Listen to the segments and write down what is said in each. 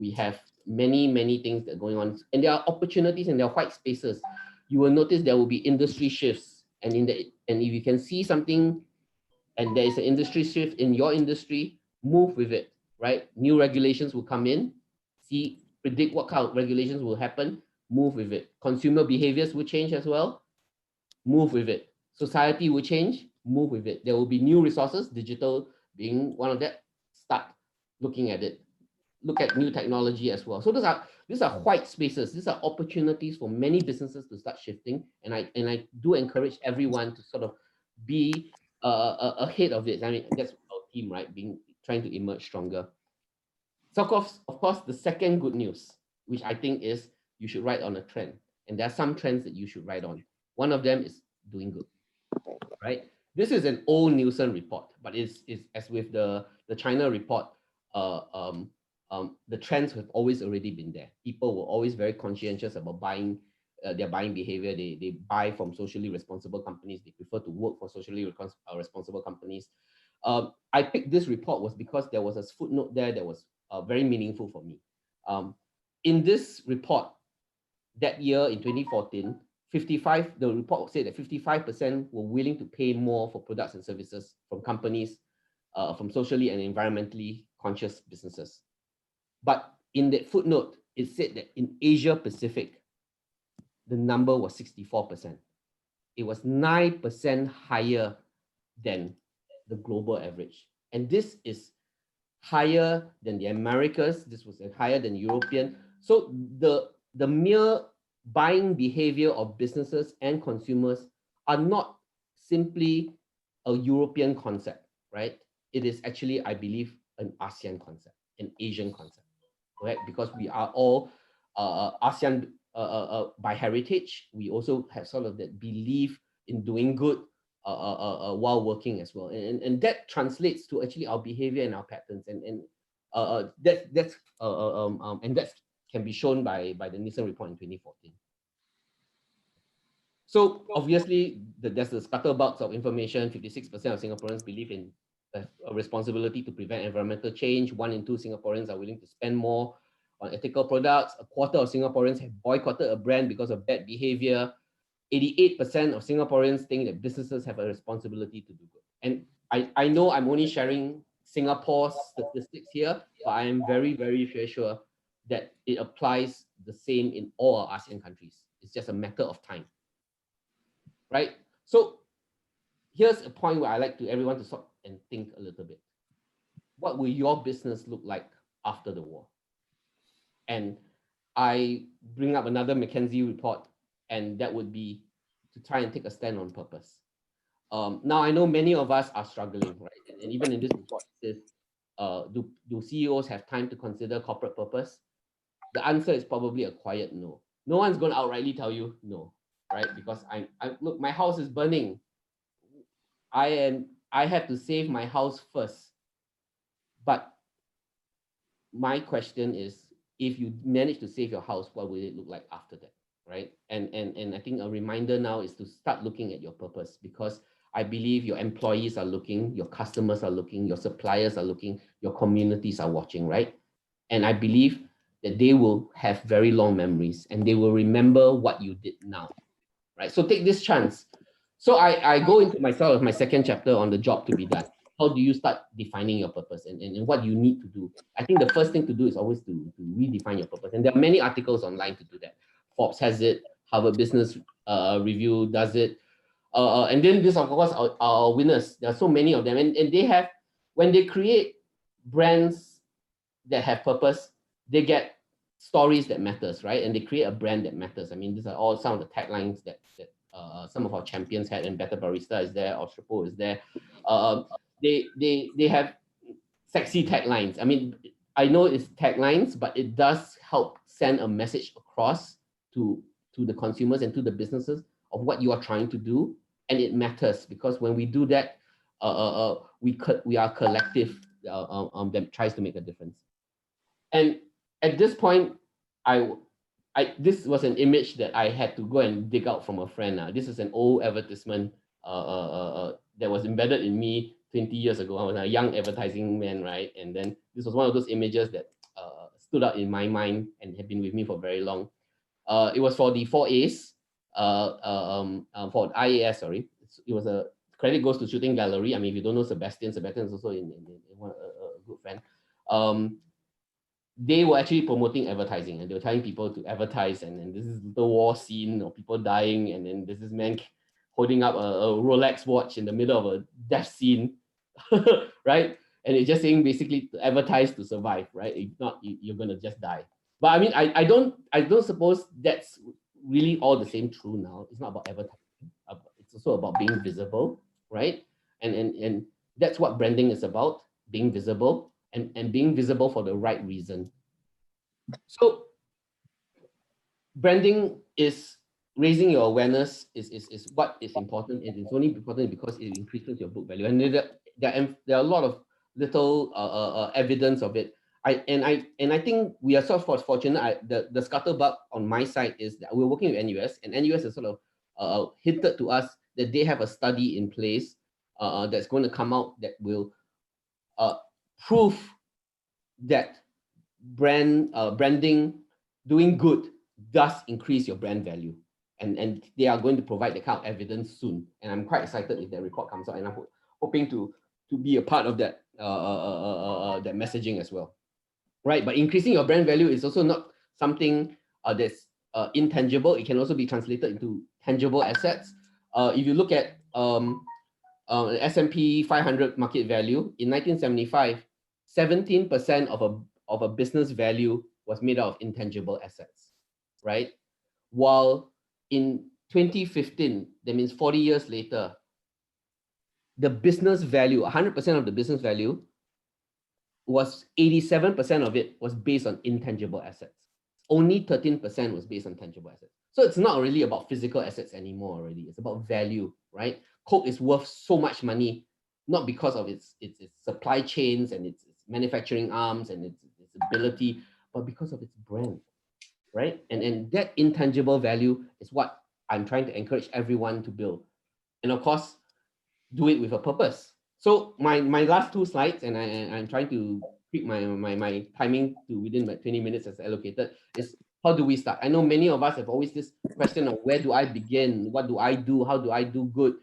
We have many things that are going on, and there are opportunities and there are white spaces. You will notice there will be industry shifts, and if you can see something and there is an industry shift in your industry, move with it, right? New regulations will come in, predict what kind of regulations will happen, move with it. Consumer behaviors will change as well, move with it. Society will change, move with it. There will be new resources, digital being one of that, start looking at it. Look at new technology as well. So these are white spaces. These are opportunities for many businesses to start shifting. And I do encourage everyone to sort of be ahead of it. I mean, that's our team, right? Trying to emerge stronger. So of course, the second good news, which I think is you should ride on a trend. And there are some trends that you should ride on. One of them is doing good, right? This is an old Nielsen report, but it's as with the China report, the trends have always already been there. People were always very conscientious about buying, their buying behavior. They buy from socially responsible companies. They prefer to work for socially responsible companies. I picked this report was because there was a footnote there that was very meaningful for me. In this report, that year in 2014, the report said that 55% were willing to pay more for products and services from companies, from socially and environmentally conscious businesses. But in that footnote, it said that in Asia Pacific, the number was 64%. It was 9% higher than the global average. And this is higher than the Americas. This was higher than European. So the mere buying behavior of businesses and consumers are not simply a European concept, right? It is actually, I believe, an ASEAN concept, an Asian concept, right? Because we are all ASEAN by heritage. We also have sort of that belief in doing good while working as well, and that translates to actually our behavior and our patterns, and that can be shown by the Nielsen report in 2014. So obviously, there's the scatterbox of information. 56% of Singaporeans believe in a responsibility to prevent environmental change. 1 in 2 Singaporeans are willing to spend more on ethical products. A quarter of Singaporeans have boycotted a brand because of bad behavior. 88% of Singaporeans think that businesses have a responsibility to do good. And I know I'm only sharing Singapore's statistics here, but I am very sure that it applies the same in all our ASEAN countries. It's just a matter of time, right? So here's a point where I like to everyone to stop and think a little bit. What will your business look like after the war? And I bring up another McKinsey report, and that would be to try and take a stand on purpose. Now, I know many of us are struggling, right? And even in this report, it says, do CEOs have time to consider corporate purpose? The answer is probably a quiet no. No one's going to outrightly tell you no, right? Because look, my house is burning. I have to save my house first. But my question is, if you manage to save your house, what will it look like after that, right? And I think a reminder now is to start looking at your purpose, because I believe your employees are looking, your customers are looking, your suppliers are looking, your communities are watching, right? And I believe that they will have very long memories and they will remember what you did now, right? So take this chance. So I go into myself, my second chapter on the job to be done. How do you start defining your purpose and what you need to do? I think the first thing to do is always to redefine your purpose. And there are many articles online to do that. Forbes has it, Harvard Business Review does it. And then this, of course, our winners. There are so many of them. And they have, when they create brands that have purpose, they get stories that matters, right? And they create a brand that matters. I mean, these are all some of the taglines that some of our champions had, and Better Barista is there, Ostropo is there. They have sexy taglines. I mean, I know it's taglines, but it does help send a message across to the consumers and to the businesses of what you are trying to do. And it matters, because when we do that, we are a collective that tries to make a difference. And at this point, this was an image that I had to go and dig out from a friend. This is an old advertisement that was embedded in me 20 years ago. I was a young advertising man, right? And then this was one of those images that stood out in my mind and had been with me for very long. It was for the 4As, for IAS, sorry. It was a credit goes to Shooting Gallery. I mean, if you don't know Sebastian is also in one, a good friend. They were actually promoting advertising, and they were telling people to advertise, and then this is the war scene of people dying, and then there's this man holding up a Rolex watch in the middle of a death scene, right? And it's just saying basically to advertise to survive, right? If not, you're gonna just die. But I mean, I don't suppose that's really all the same true now. It's not about advertising. It's also about being visible, right? And that's what branding is about, being visible and being visible for the right reason. So branding is raising your awareness is what is important, and it's only important because it increases your book value. And there are a lot of little evidence of it. I think we are sort of fortunate. The scuttlebutt on my side is that we're working with NUS, and NUS has sort of hinted to us that they have a study in place that's going to come out that will prove that branding, doing good, does increase your brand value. And they are going to provide the kind of evidence soon. And I'm quite excited if that report comes out, and I'm hoping to be a part of that that messaging as well, right? But increasing your brand value is also not something that's intangible. It can also be translated into tangible assets. If you look at S&P 500 market value in 1975, 17% of a business value was made out of intangible assets, right? While in 2015, that means 40 years later, the business value, 100% of the business value was 87% of it was based on intangible assets. Only 13% was based on tangible assets. So it's not really about physical assets anymore already. It's about value, right? Coke is worth so much money, not because of its supply chains and its manufacturing arms and its ability, but because of its brand, right? And that intangible value is what I'm trying to encourage everyone to build. And of course, do it with a purpose. So my last two slides, and I'm trying to keep my timing to within my 20 minutes as allocated, is how do we start? I know many of us have always this question of where do I begin? What do I do? How do I do good?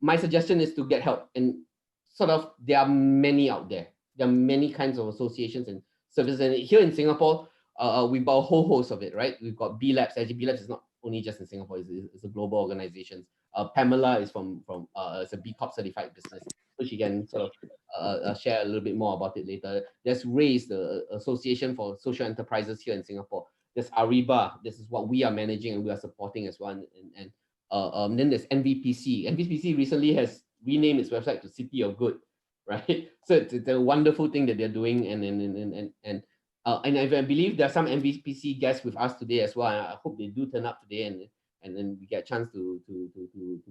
My suggestion is to get help. And sort of, there are many out there. There are many kinds of associations and services. And here in Singapore, we've got a whole host of it, right? We've got B Labs. Actually, B Labs is not only just in Singapore, it's a global organization. Pamela is from it's a B Corp certified business, so she can sort of share a little bit more about it later. There's RAISE, the Association for Social Enterprises here in Singapore. There's Ariba. This is what we are managing and we are supporting as well. And then there's NVPC. NVPC recently has renamed its website to City of Good, right? So it's a wonderful thing that they're doing, and I believe there are some NVPC guests with us today as well. I hope they do turn up today, and then we get a chance to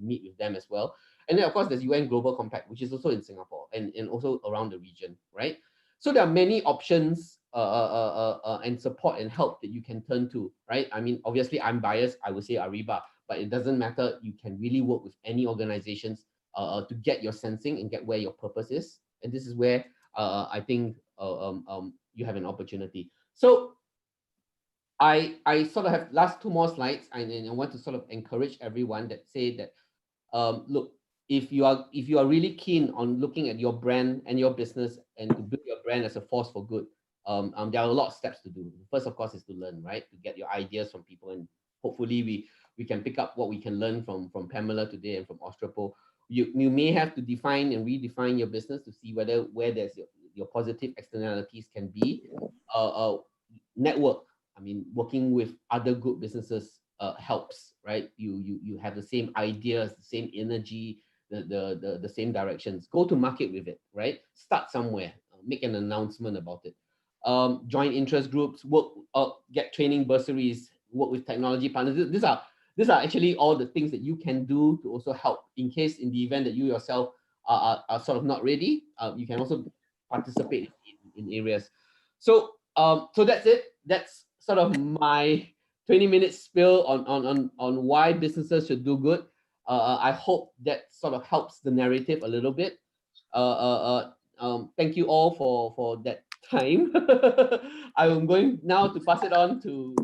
meet with them as well. And then of course there's UN Global Compact, which is also in Singapore and also around the region, right? So there are many options and support and help that you can turn to, right? I mean, obviously I'm biased, I would say Ariba, but it doesn't matter. You can really work with any organizations to get your sensing and get where your purpose is. And this is where I think you have an opportunity. So I sort of have last two more slides, and I want to sort of encourage everyone that say that look, if you are really keen on looking at your brand and your business and to build your brand as a force for good, there are a lot of steps to do. First, of course, is to learn, right? To get your ideas from people, and hopefully we can pick up what we can learn from Pamela today and from Ostropo. You may have to define and redefine your business to see where there's your positive externalities can be. Network. I mean, working with other good businesses helps, right? You have the same ideas, the same energy, the same directions. Go to market with it, right? Start somewhere. Make an announcement about it. Join interest groups. Work, get training bursaries. Work with technology partners. These are actually all the things that you can do to also help in case in the event that you yourself are sort of not ready. You can also participate in areas. So so that's it. That's sort of my 20-minute spill on why businesses should do good. I hope that sort of helps the narrative a little bit. Thank you all for that time, I'm going now to pass it on to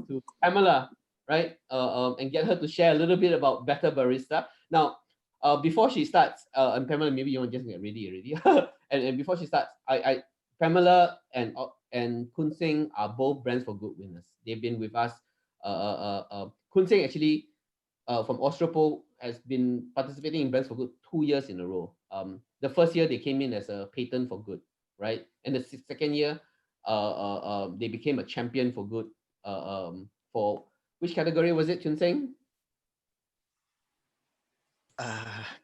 Pamela, right? And get her to share a little bit about BETTR Barista. Now, before she starts, and Pamela, maybe you want to just get ready already. and before she starts, Pamela and Kun Sing are both Brands for Good winners. They've been with us. Kun Sing actually from Ostropol has been participating in Brands for Good 2 years in a row. The first year they came in as a patent for good, right? And the second year, they became a champion for good. For which category was it, Chun Seng?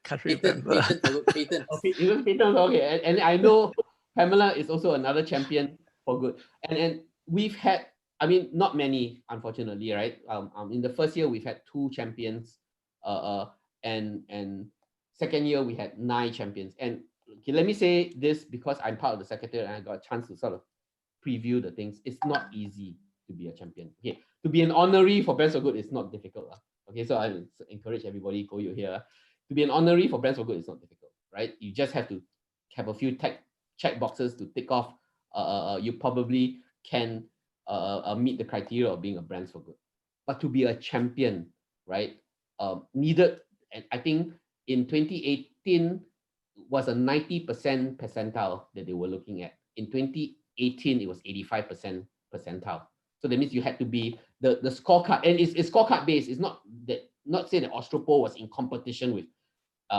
Can't remember. Patent. Okay, even patent. Okay, and I know Pamela is also another champion for good. And we've had, I mean, not many, unfortunately, right? In the first year we've had 2 champions, and second year we had 9 champions. And okay, let me say this because I'm part of the secretariat and I got a chance to sort of preview the things. It's not easy to be a champion. Okay, to be an honorary for Brands for Good is not difficult. Okay, so I encourage everybody, go you here. To be an honorary for Brands for Good is not difficult, right? You just have to have a few check boxes to tick off. You probably can meet the criteria of being a Brands for Good. But to be a champion, right, needed, and I think in 2018 was a 90% percentile that they were looking at. In 2018, it was 85% percentile. So that means you had to be the scorecard, and it's scorecard based. It's not saying that Ostropol was in competition with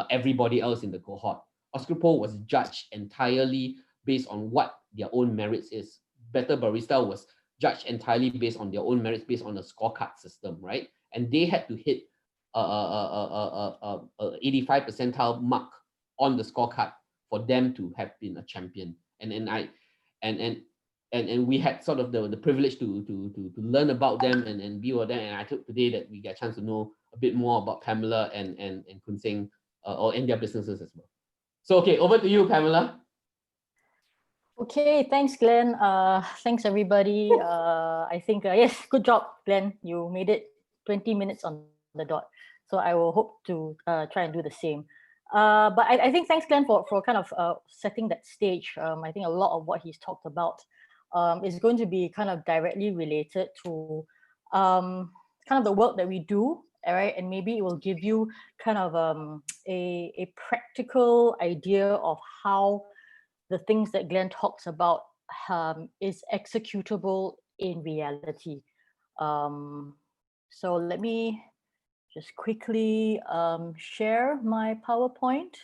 everybody else in the cohort. Ostropol was judged entirely based on what their own merits is. BETTR Barista was judged entirely based on their own merits, based on the scorecard system, right? And they had to hit 85 percentile mark on the scorecard for them to have been a champion. And we had sort of the privilege to learn about them and be with them. And I hope today that we get a chance to know a bit more about Pamela and Kun Sing or in their businesses as well. So okay, over to you, Pamela. Okay, thanks, Glenn. Thanks, everybody. I think, yes, good job, Glenn. You made it 20 minutes on the dot. So I will hope to try and do the same. But I think thanks, Glenn, for kind of setting that stage. I think a lot of what he's talked about is going to be kind of directly related to kind of the work that we do, all right? And maybe it will give you kind of a practical idea of how the things that Glenn talks about is executable in reality. So let me just quickly share my PowerPoint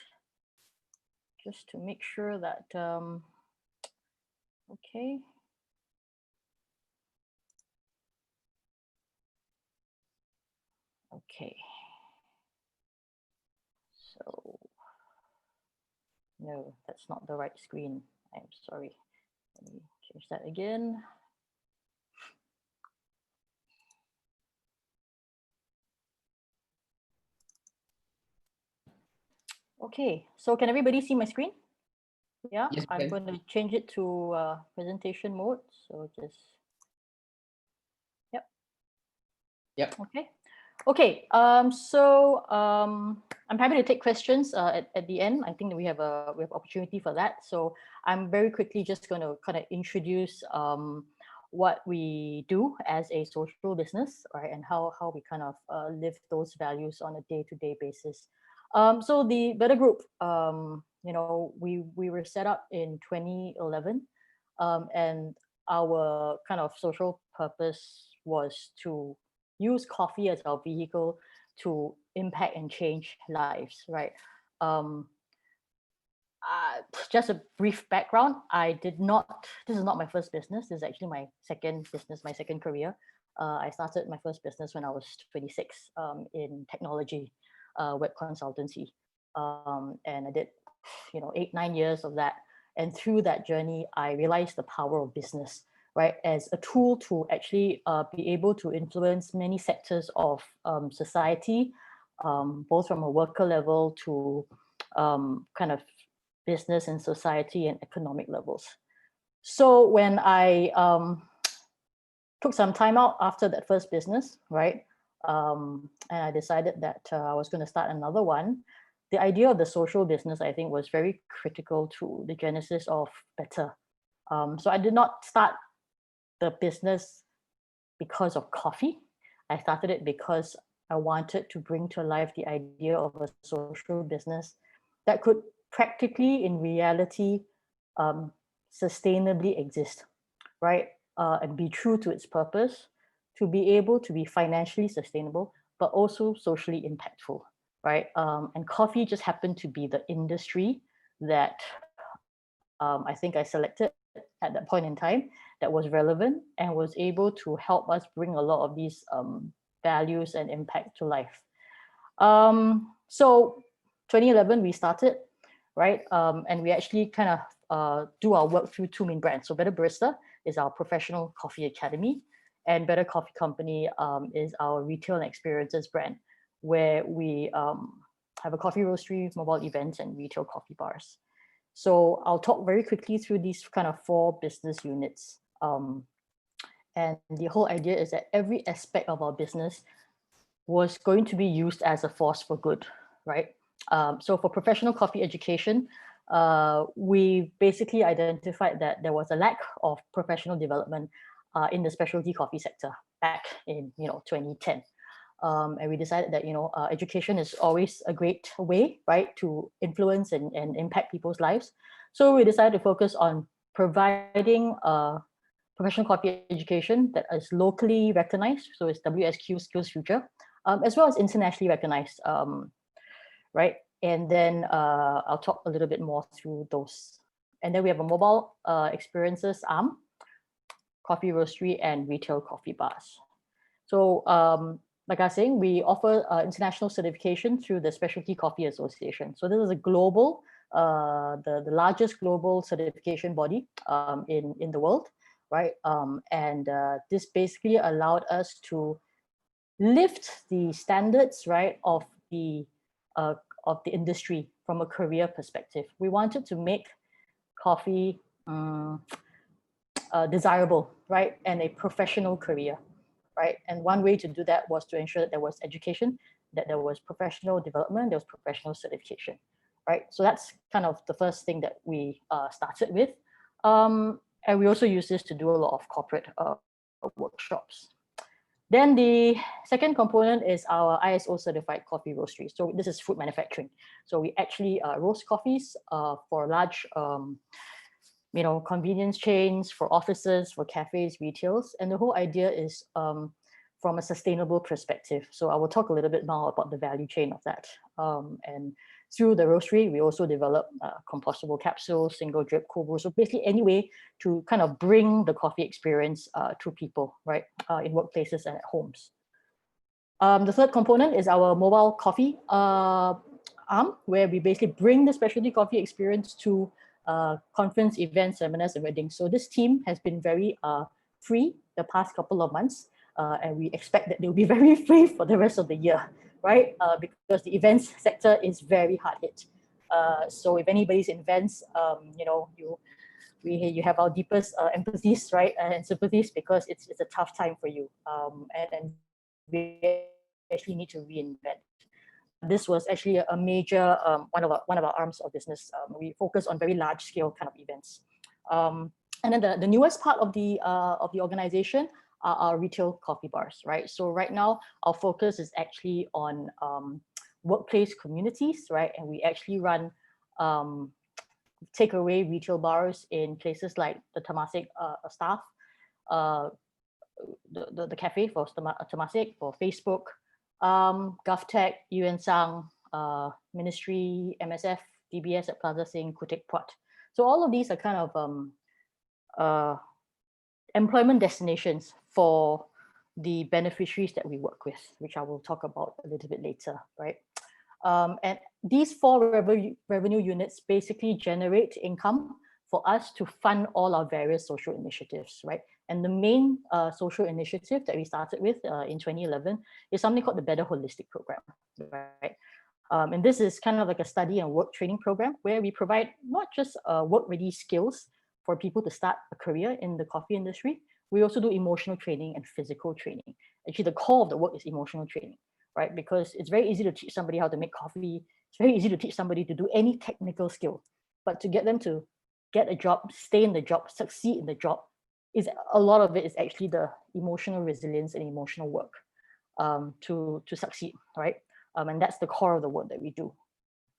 just to make sure that, okay. Okay. So, no, that's not the right screen. I'm sorry. Let me change that again. Okay, so can everybody see my screen? Yeah, yes, I'm going to change it to presentation mode. So just, Yep. Okay. Okay. So I'm happy to take questions at the end. I think that we have opportunity for that. So I'm very quickly just going to kind of introduce what we do as a social business, right, and how we kind of live those values on a day-to-day basis. So the BETTR Group, you know, we were set up in 2011, and our kind of social purpose was to use coffee as our vehicle to impact and change lives, right? Just a brief background, this is not my first business. This is actually my second business, my second career. I started my first business when I was 26 in technology, web consultancy. And I did, 8-9 years of that. And through that journey, I realized the power of business, right, as a tool to actually be able to influence many sectors of society, both from a worker level to kind of business and society and economic levels. So when I took some time out after that first business, right, and I decided that I was going to start another one, the idea of the social business, I think, was very critical to the genesis of BETTR, So I did not start the business because of coffee. I started it because I wanted to bring to life the idea of a social business that could practically, in reality, sustainably exist, right? And be true to its purpose, to be able to be financially sustainable, but also socially impactful, right? And coffee just happened to be the industry that I think I selected at that point in time that was relevant and was able to help us bring a lot of these values and impact to life. So 2011, we started, right? And we actually kind of do our work through two main brands. So BETTR Barista is our professional coffee academy, and BETTR Coffee Company is our retail and experiences brand, where we have a coffee roastery, mobile events, and retail coffee bars. So I'll talk very quickly through these kind of 4 business units. And the whole idea is that every aspect of our business was going to be used as a force for good, right? So for professional coffee education, we basically identified that there was a lack of professional development in the specialty coffee sector back in 2010. And we decided that education is always a great way, right, to influence and impact people's lives. So we decided to focus on providing professional coffee education that is locally recognized, so it's WSQ Skills Future, as well as internationally recognized, right? And then I'll talk a little bit more through those. And then we have a mobile experiences arm, coffee roastery, and retail coffee bars. So like I was saying, we offer international certification through the Specialty Coffee Association. So this is a global, the largest global certification body in the world, right? And this basically allowed us to lift the standards, right, of the industry from a career perspective. We wanted to make coffee desirable, right, and a professional career, right? And one way to do that was to ensure that there was education, that there was professional development, there was professional certification, right? So that's kind of the first thing that we started with. And we also use this to do a lot of corporate workshops. Then the second component is our ISO certified coffee roastery. So this is food manufacturing. So we actually roast coffees for large convenience chains, for offices, for cafes, retails. And the whole idea is from a sustainable perspective. So I will talk a little bit now about the value chain of that. And through the roastery, we also develop compostable capsules, single drip, cold brew. So basically any way to kind of bring the coffee experience to people, right, in workplaces and at homes. The third component is our mobile coffee arm, where we basically bring the specialty coffee experience to conference, events, seminars, and weddings. So this team has been very free the past couple of months, and we expect that they'll be very free for the rest of the year, right? Because the events sector is very hard hit. So if anybody's in events, you have our deepest empathies, right, and sympathies, because it's a tough time for you, and we actually need to reinvent. This was actually a major one of our arms of business. We focus on very large scale kind of events. And then the newest part of the organization are our retail coffee bars, right? So right now our focus is actually on workplace communities, right? And we actually run takeaway retail bars in places like the Temasek staff, the cafe for Temasek, for Facebook, GovTech, UN Sang, Ministry, MSF, DBS at Plaza Sing, Kutik Prat. So all of these are kind of employment destinations for the beneficiaries that we work with, which I will talk about a little bit later, right? And these 4 revenue units basically generate income for us to fund all our various social initiatives, right? And the main social initiative that we started with in 2011 is something called the BETTR Holistic Program, right? And this is kind of like a study and work training program where we provide not just work-ready skills for people to start a career in the coffee industry. We also do emotional training and physical training. Actually, the core of the work is emotional training, right? Because it's very easy to teach somebody how to make coffee. It's very easy to teach somebody to do any technical skill, but to get them to get a job, stay in the job, succeed in the job, is a lot of it is actually the emotional resilience and emotional work to succeed, right? And that's the core of the work that we do.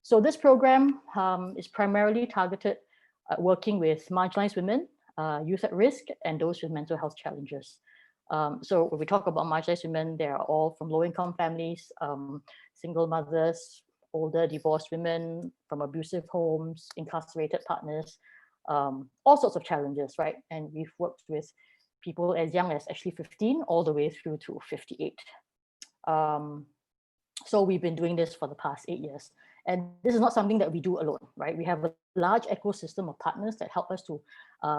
So this program is primarily targeted at working with marginalized women, youth at risk, and those with mental health challenges. So when we talk about marginalized women, they are all from low-income families, single mothers, older divorced women from abusive homes, incarcerated partners, all sorts of challenges, right? And we've worked with people as young as actually 15 all the way through to 58. So we've been doing this for the past 8 years. And this is not something that we do alone, right? We have a large ecosystem of partners that help us to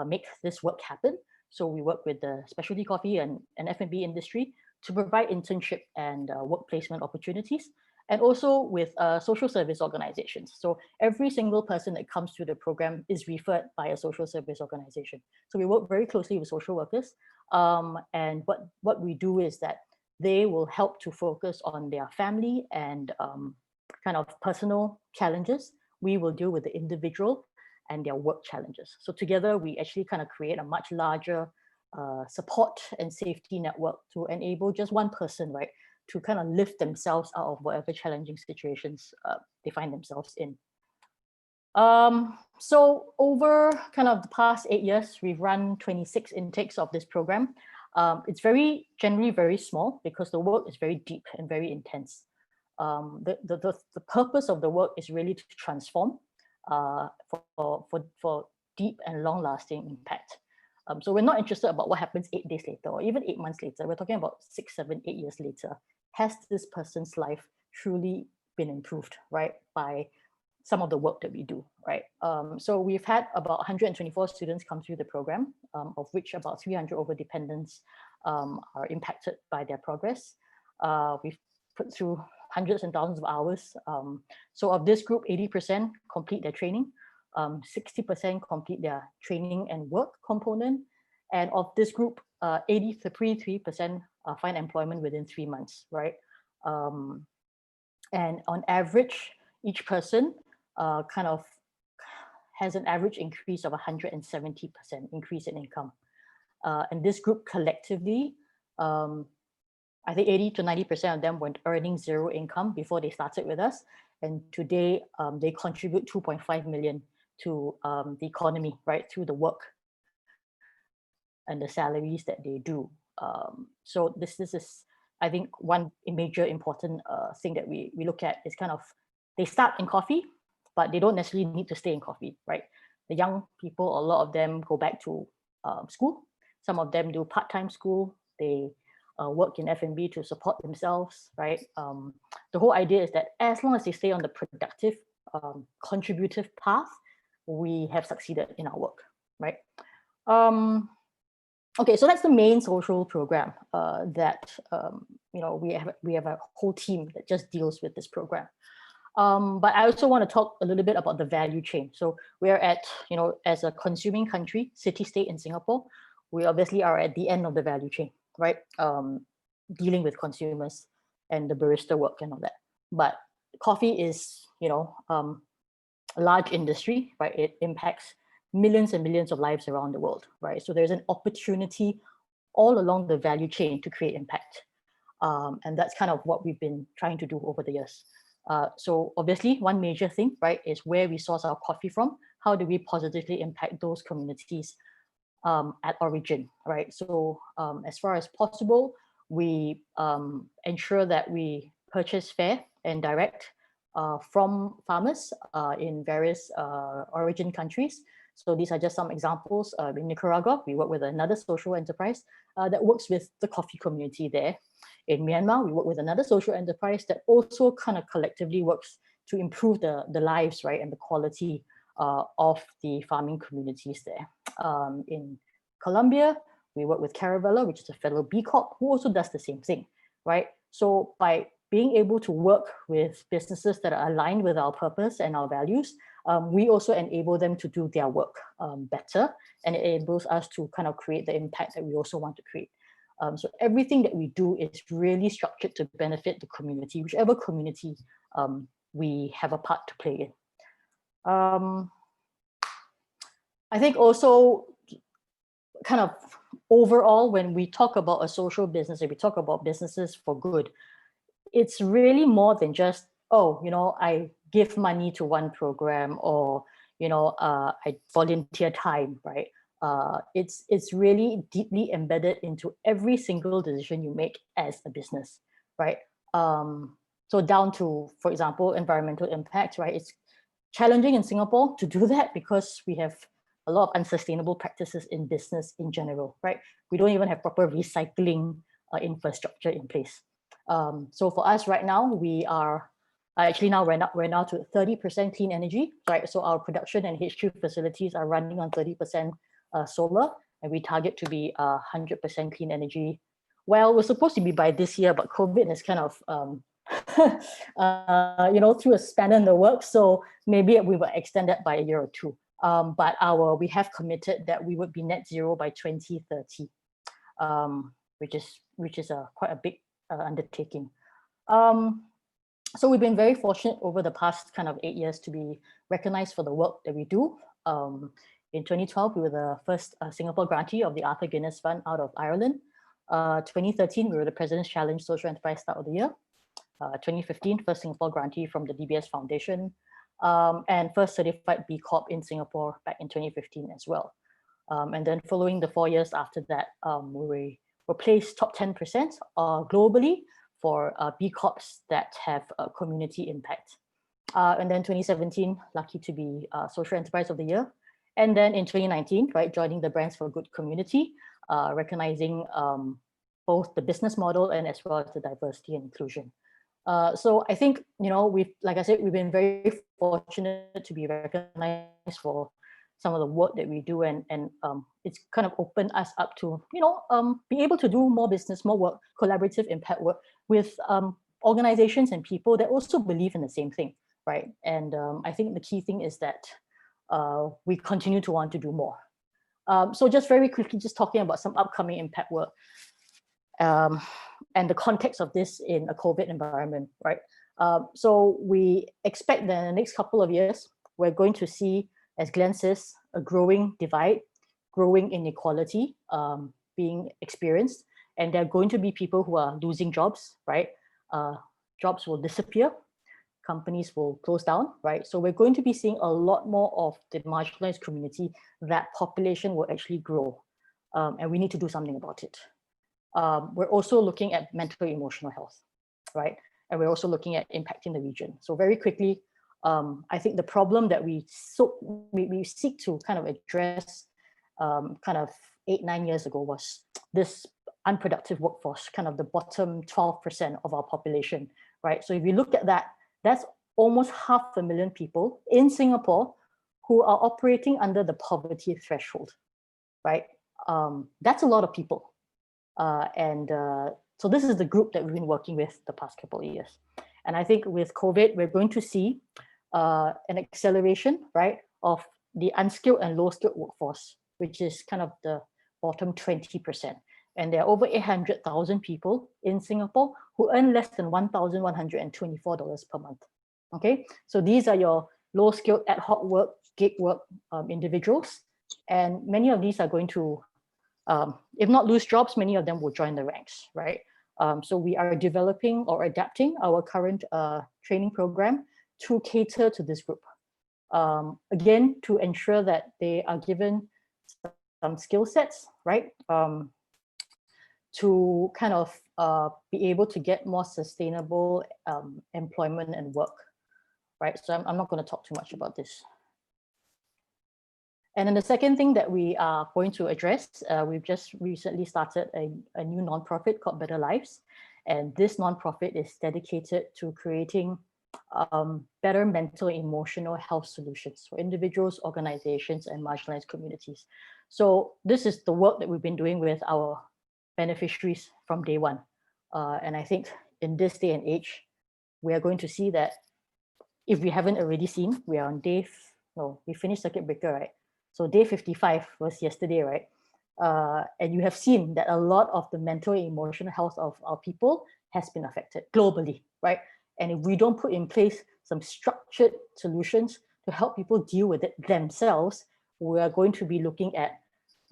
make this work happen. So we work with the specialty coffee and F&B industry to provide internship and work placement opportunities, and also with social service organizations. So every single person that comes through the program is referred by a social service organization. So we work very closely with social workers. And what we do is that they will help to focus on their family and kind of personal challenges. We will deal with the individual and their work challenges. So together, we actually kind of create a much larger support and safety network to enable just one person, right, to kind of lift themselves out of whatever challenging situations they find themselves in. So over kind of the past 8 years, we've run 26 intakes of this program. It's generally very small because the work is very deep and very intense. The purpose of the work is really to transform for deep and long-lasting impact. So we're not interested about what happens 8 days later or even 8 months later. We're talking about 6, 7, 8 years later. Has this person's life truly been improved, right, by some of the work that we do, right? So we've had about 124 students come through the program, of which about 300 over dependents are impacted by their progress. We've put through hundreds and thousands of hours. So of this group, 80% complete their training, 60% complete their training and work component. And of this group, 83% find employment within 3 months, right? And on average, each person kind of has an average increase of 170% increase in income. And this group collectively, I think 80 to 90% of them were earning zero income before they started with us. And today they contribute 2.5 million to the economy, right, through the work and the salaries that they do. So this is, I think, one major important thing that we look at is kind of, they start in coffee, but they don't necessarily need to stay in coffee, right? The young people, a lot of them go back to school. Some of them do part-time school. They work in F&B to support themselves, right? The whole idea is that as long as they stay on the productive, contributive path, we have succeeded in our work, right? Okay, so that's the main social program that we have a whole team that just deals with this program. But I also want to talk a little bit about the value chain. So we're at, as a consuming country, city-state in Singapore, we obviously are at the end of the value chain, right? Dealing with consumers and the barista work and all that. But coffee is, a large industry, right? It impacts millions and millions of lives around the world, right? So there's an opportunity all along the value chain to create impact. And that's kind of what we've been trying to do over the years. So obviously one major thing, right, is where we source our coffee from. How do we positively impact those communities at origin, right? So as far as possible, we ensure that we purchase fair and direct from farmers in various origin countries. So these are just some examples. In Nicaragua, we work with another social enterprise that works with the coffee community there. In Myanmar, we work with another social enterprise that also kind of collectively works to improve the lives, right, and the quality of the farming communities there. In Colombia, we work with Caravella, which is a federal B Corp, who also does the same thing, right? So by being able to work with businesses that are aligned with our purpose and our values, we also enable them to do their work better, and it enables us to kind of create the impact that we also want to create. So everything that we do is really structured to benefit the community, whichever community we have a part to play in. I think also kind of overall, when we talk about a social business, if we talk about businesses for good, it's really more than just, oh, I give money to one program, or, I volunteer time, right? It's really deeply embedded into every single decision you make as a business, right? So down to, for example, environmental impact, right? It's challenging in Singapore to do that because we have a lot of unsustainable practices in business in general, right? We don't even have proper recycling infrastructure in place. So for us right now, we are actually we're now to 30% clean energy, right? So our production and HQ facilities are running on 30% solar, and we target to be 100% clean energy. Well, we're supposed to be by this year, but COVID is kind of threw a spanner in the works. So maybe we will extend that by a year or two. But we have committed that we would be net zero by 2030, which is quite a big undertaking. So we've been very fortunate over the past kind of 8 years to be recognized for the work that we do. In 2012, we were the first Singapore grantee of the Arthur Guinness Fund out of Ireland. 2013, we were the President's Challenge Social Enterprise Star of the Year. 2015, first Singapore grantee from the DBS Foundation, and first certified B Corp in Singapore back in 2015 as well. And then following the 4 years after that, we were placed top 10% globally for B Corps that have a community impact. And then 2017, lucky to be Social Enterprise of the Year. And then in 2019, right, joining the Brands for Good community, recognizing both the business model and as well as the diversity and inclusion. So I think, like I said, we've been very fortunate to be recognized for some of the work that we do, and it's kind of opened us up to, be able to do more business, more work, collaborative impact work with organizations and people that also believe in the same thing, right? And I think the key thing is that we continue to want to do more. So just very quickly, just talking about some upcoming impact work. And the context of this in a COVID environment, right? So we expect that in the next couple of years, we're going to see, as Glenn says, a growing divide, growing inequality being experienced. And there are going to be people who are losing jobs, right? Jobs will disappear, companies will close down, right? So we're going to be seeing a lot more of the marginalized community. That population will actually grow, and we need to do something about it. We're also looking at mental and emotional health, right? And we're also looking at impacting the region. So very quickly, I think the problem that we seek to kind of address kind of 8-9 years ago was this unproductive workforce, kind of the bottom 12% of our population, right? So if you look at that, that's almost 500,000 people in Singapore who are operating under the poverty threshold, right? That's a lot of people. So this is the group that we've been working with the past couple of years. And I think with COVID, we're going to see an acceleration, right, of the unskilled and low-skilled workforce, which is kind of the bottom 20%. And there are over 800,000 people in Singapore who earn less than $1,124 per month. Okay, so these are your low-skilled ad hoc work, gig work individuals. And many of these are going to, if not lose jobs, many of them will join the ranks, right? So we are developing or adapting our current training program to cater to this group. Again, to ensure that they are given some skill sets, right? To kind of be able to get more sustainable employment and work, right? So I'm not going to talk too much about this. And then the second thing that we are going to address, we've just recently started a new nonprofit called BETTR Lives. And this nonprofit is dedicated to creating better mental and emotional health solutions for individuals, organizations, and marginalized communities. So this is the work that we've been doing with our beneficiaries from day one. And I think in this day and age, we are going to see that if we haven't already seen, we are on we finished circuit breaker, right? So day 55 was yesterday, right? And you have seen that a lot of the mental and emotional health of our people has been affected globally, right? And if we don't put in place some structured solutions to help people deal with it themselves, we are going to be looking at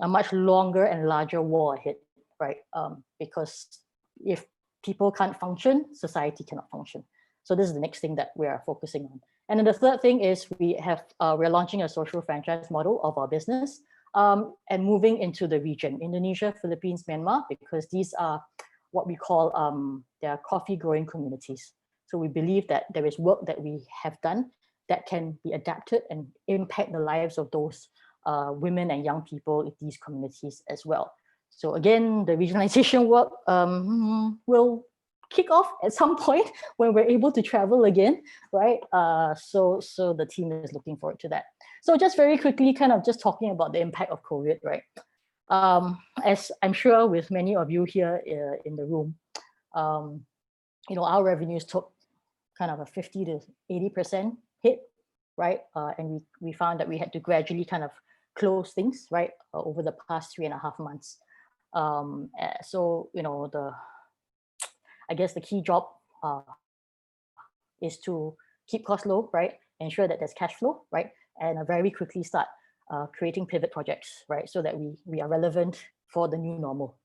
a much longer and larger war ahead, right? Because if people can't function, society cannot function. So this is the next thing that we are focusing on. And then the third thing is we're launching a social franchise model of our business and moving into the region, Indonesia, Philippines, Myanmar, because these are what we call they are coffee growing communities. So we believe that there is work that we have done that can be adapted and impact the lives of those women and young people in these communities as well. So again, the regionalization work will kick off at some point when we're able to travel again, right? So the team is looking forward to that. So just very quickly, kind of just talking about the impact of COVID, right? As I'm sure with many of you here in the room, our revenues took kind of a 50 to 80% hit, right? And we found that we had to gradually kind of close things, right, over the past 3.5 months. So I guess the key job is to keep costs low, right? Ensure that there's cash flow, right? And very quickly start creating pivot projects, right? So that we are relevant for the new normal.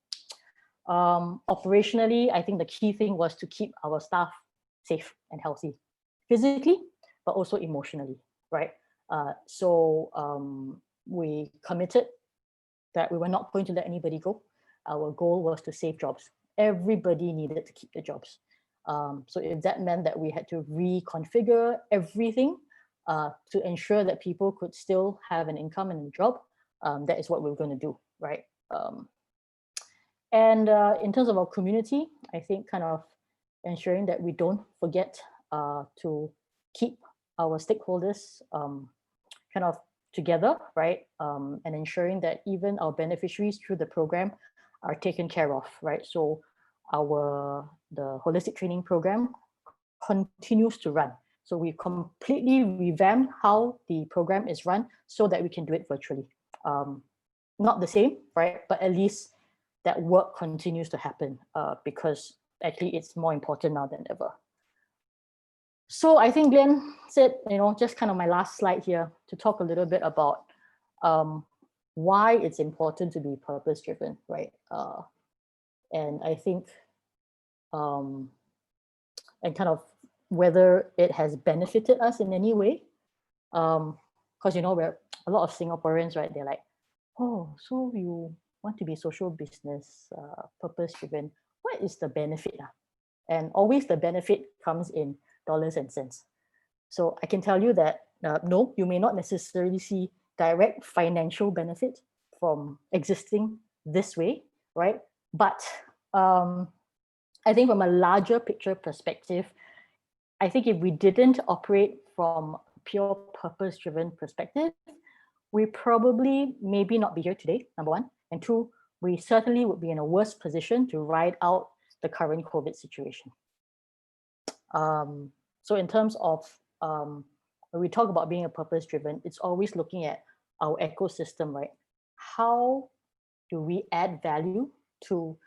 Operationally, I think the key thing was to keep our staff safe and healthy, physically, but also emotionally, right? So we committed that we were not going to let anybody go. Our goal was to save jobs. Everybody needed to keep the jobs. So if that meant that we had to reconfigure everything to ensure that people could still have an income and a job, that is what we were going to do, right? And in terms of our community, I think kind of ensuring that we don't forget to keep our stakeholders kind of together, right? And ensuring that even our beneficiaries through the program are taken care of, right? So the holistic training program continues to run. So we completely revamped how the program is run so that we can do it virtually. Not the same, right? But at least that work continues to happen because actually it's more important now than ever. So I think Glenn said, just kind of my last slide here to talk a little bit about why it's important to be purpose-driven, right? And I think, and kind of whether it has benefited us in any way. Because, we're a lot of Singaporeans, right? They're like, oh, so you want to be social business, purpose-driven. What is the benefit? And always the benefit comes in dollars and cents. So I can tell you that, no, you may not necessarily see direct financial benefit from existing this way, right? But I think from a larger picture perspective, I think if we didn't operate from a pure purpose-driven perspective, we probably maybe not be here today, number one. And two, we certainly would be in a worse position to ride out the current COVID situation. So in terms of when we talk about being a purpose-driven, it's always looking at our ecosystem, right? How do we add value to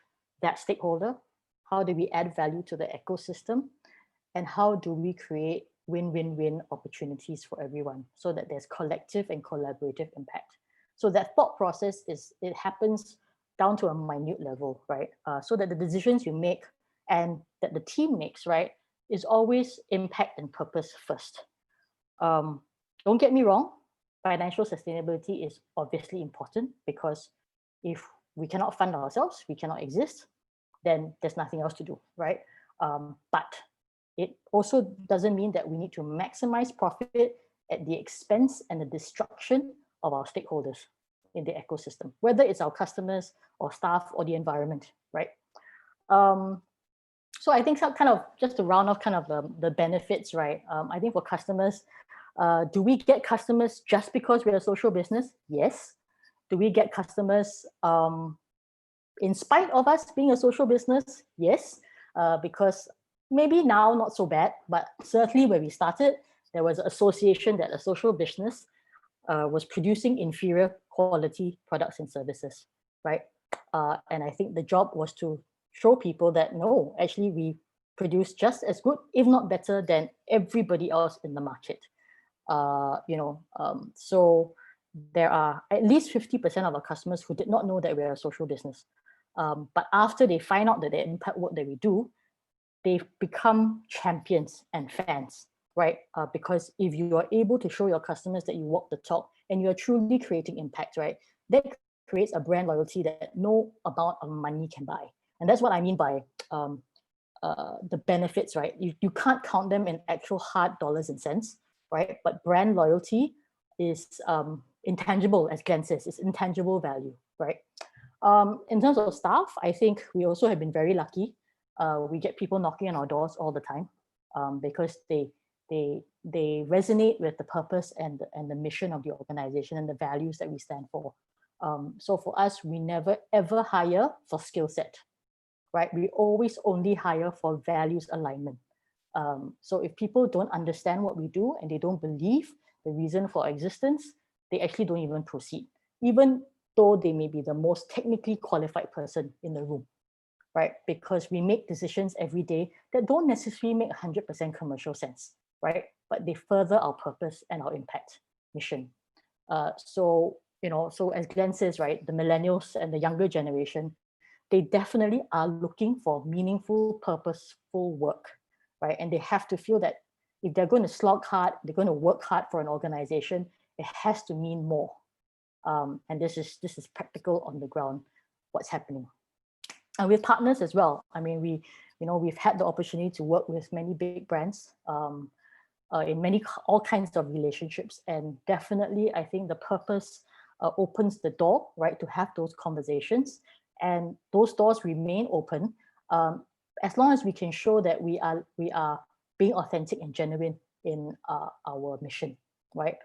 that stakeholder? How do we add value to the ecosystem? And how do we create win-win-win opportunities for everyone so that there's collective and collaborative impact? So that thought process it happens down to a minute level, right? So that the decisions you make and that the team makes, right, is always impact and purpose first. Don't get me wrong, financial sustainability is obviously important because if we cannot fund ourselves, we cannot exist, then there's nothing else to do, right? But it also doesn't mean that we need to maximize profit at the expense and the destruction of our stakeholders in the ecosystem, whether it's our customers or staff or the environment, right? So I think kind of just to round off kind of the benefits, right? I think for customers, do we get customers just because we're a social business? Yes. Do we get customers in spite of us being a social business? Yes, because maybe now not so bad, but certainly when we started, there was an association that a social business was producing inferior quality products and services, right? And I think the job was to show people that no, actually we produce just as good, if not better than everybody else in the market. So there are at least 50% of our customers who did not know that we're a social business. But after they find out that the impact work that we do, they've become champions and fans, right? Because if you are able to show your customers that you walk the talk and you're truly creating impact, right? That creates a brand loyalty that no amount of money can buy. And that's what I mean by the benefits, right? You can't count them in actual hard dollars and cents, right? But brand loyalty is intangible, as Glenn says, it's intangible value, right? In terms of staff, I think we also have been very lucky. We get people knocking on our doors all the time because they resonate with the purpose and the mission of the organization and the values that we stand for. So for us, we never ever hire for skill set, right? We always only hire for values alignment. So if people don't understand what we do and they don't believe the reason for existence, they actually don't even proceed, even though they may be the most technically qualified person in the room, right? Because we make decisions every day that don't necessarily make 100% commercial sense, right? But they further our purpose and our impact mission. So as Glenn says, right, the millennials and the younger generation, they definitely are looking for meaningful, purposeful work, right? And they have to feel that if they're going to slog hard, they're going to work hard for an organization, it has to mean more. And this is practical on the ground, what's happening. And with partners as well. I mean, we've had the opportunity to work with many big brands in all kinds of relationships. And definitely, I think the purpose opens the door, right, to have those conversations. And those doors remain open as long as we can show that we are being authentic and genuine in our mission, right?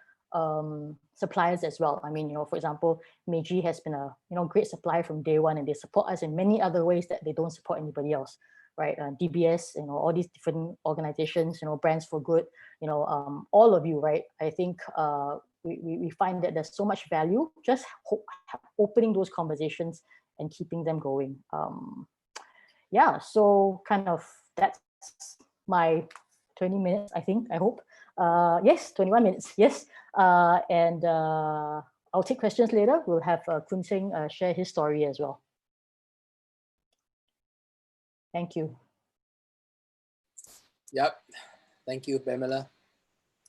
Suppliers as well. I mean, for example, Meiji has been a great supplier from day one, and they support us in many other ways that they don't support anybody else, right? DBS, all these different organizations, Brands for Good, all of you, right? I think we find that there's so much value just opening those conversations and keeping them going. Yeah, so kind of that's my 20 minutes, I think, I hope. Yes, 21 minutes, yes. And I'll take questions later. We'll have Kun Seng share his story as well. Thank you. Yep, thank you, Pamela.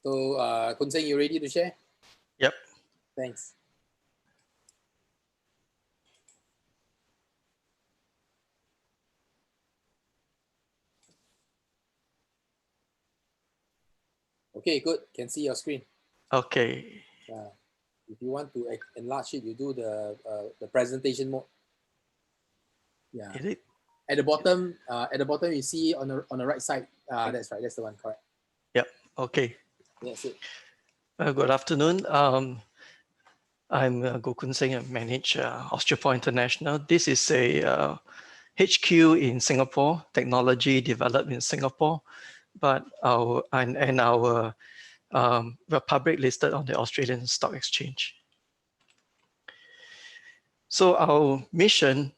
So Kun Seng, you ready to share? Yep. Thanks. Okay, good. Can see your screen. Okay. If you want to enlarge it, you do the presentation mode. Yeah. Is it? At the bottom, you see on the right side. That's right. That's the one. Correct. Yep. Okay. That's it. Good afternoon. I'm Goh Kun Seng. I manage Osteopore International. This is a HQ in Singapore, technology developed in Singapore, but we're public listed on the Australian Stock Exchange. So our mission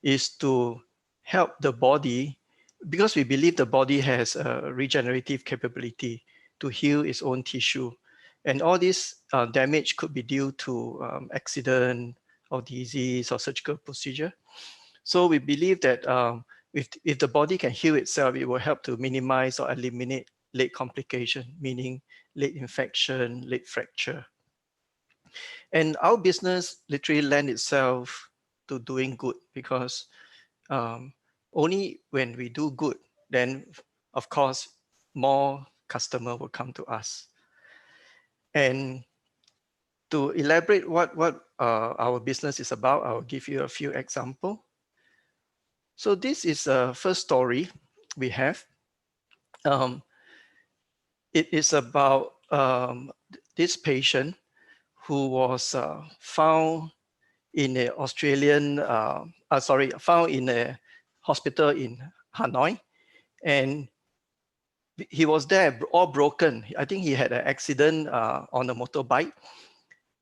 is to help the body, because we believe the body has a regenerative capability to heal its own tissue. And all this damage could be due to accident or disease or surgical procedure. So we believe that if the body can heal itself, it will help to minimize or eliminate late complication, meaning late infection, late fracture. And our business literally lends itself to doing good, because only when we do good, then of course, more customer will come to us. And to elaborate what our business is about, I'll give you a few examples. So this is a first story we have. It is about this patient who was found in a found in a hospital in Hanoi, and he was there all broken. I think he had an accident on a motorbike,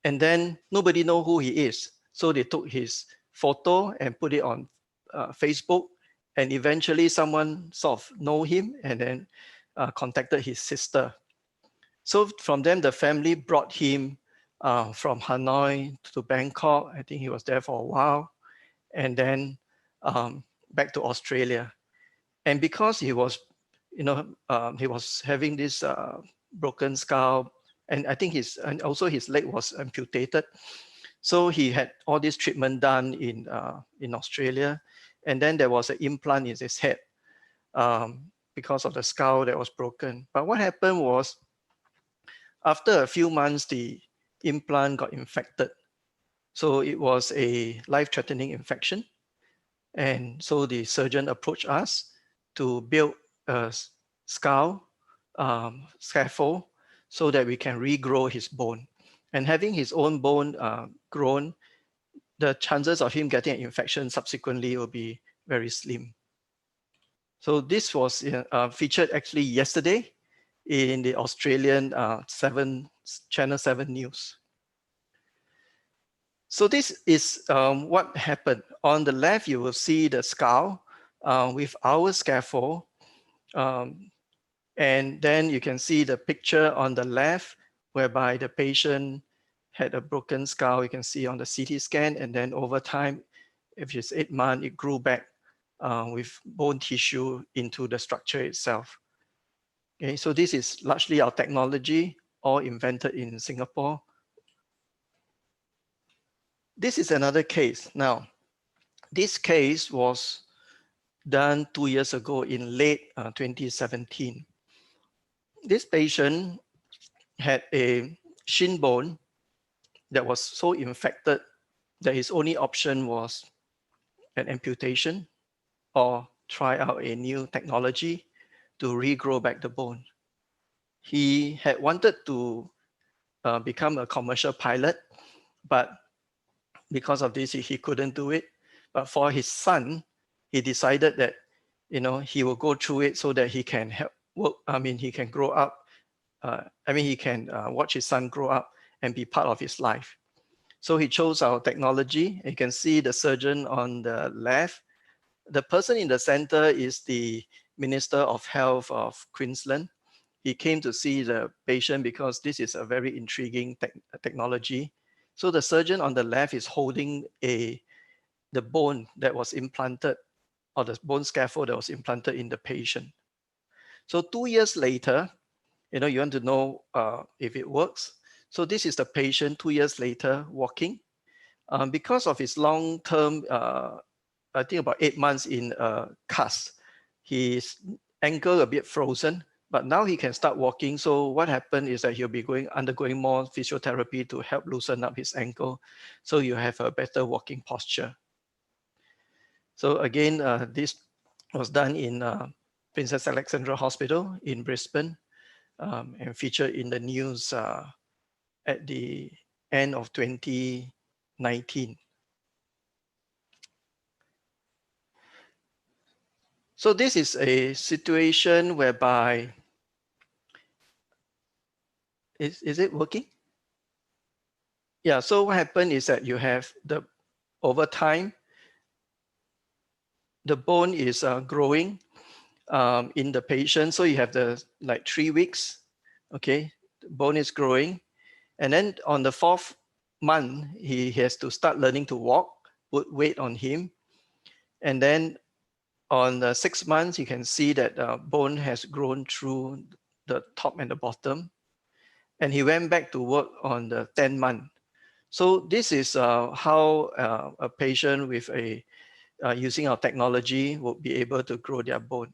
and then nobody know who he is. So they took his photo and put it on Facebook, and eventually someone sort of know him and then contacted his sister. So from them, the family brought him from Hanoi to Bangkok. I think he was there for a while, and then back to Australia. And because he was, he was having this broken skull, and I think and also his leg was amputated. So he had all this treatment done in Australia, and then there was an implant in his head because of the skull that was broken. But what happened was, after a few months, the implant got infected. So it was a life-threatening infection. And so the surgeon approached us to build a skull scaffold so that we can regrow his bone. And having his own bone grown, the chances of him getting an infection subsequently will be very slim. So this was featured actually yesterday in the Australian Channel 7 news. So this is what happened. On the left, you will see the skull with our scaffold. And then you can see the picture on the left, whereby the patient had a broken skull. You can see on the CT scan. And then over time, if it's 8 months, it grew back with bone tissue into the structure itself. Okay, so this is largely our technology, all invented in Singapore. This is another case. Now, this case was done 2 years ago in late 2017. This patient had a shin bone that was so infected that his only option was an amputation or try out a new technology to regrow back the bone. He had wanted to become a commercial pilot, but because of this, he couldn't do it. But for his son, he decided that he will go through it so that he can help work. I mean, he can grow up. He can watch his son grow up and be part of his life. So he chose our technology. You can see the surgeon on the left. The person in the center is the Minister of Health of Queensland. He came to see the patient because this is a very intriguing technology. So the surgeon on the left is holding the bone that was implanted, or the bone scaffold that was implanted in the patient. So 2 years later, you want to know if it works. So this is the patient 2 years later walking. Because of his long-term, I think about 8 months in a cast, his ankle a bit frozen, but now he can start walking. So what happened is that he'll be undergoing more physiotherapy to help loosen up his ankle, so you have a better walking posture. So again, this was done in Princess Alexandra Hospital in Brisbane, and featured in the news at the end of 2019. So this is a situation whereby, is it working? Yeah, so what happened is that you have over time, the bone is growing in the patient. So you have 3 weeks, okay, the bone is growing. And then on the 4th month, he has to start learning to walk, put weight on him. And then on the 6 months, you can see that bone has grown through the top and the bottom. And he went back to work on the 10th month. So this is how a patient with using our technology will be able to grow their bone.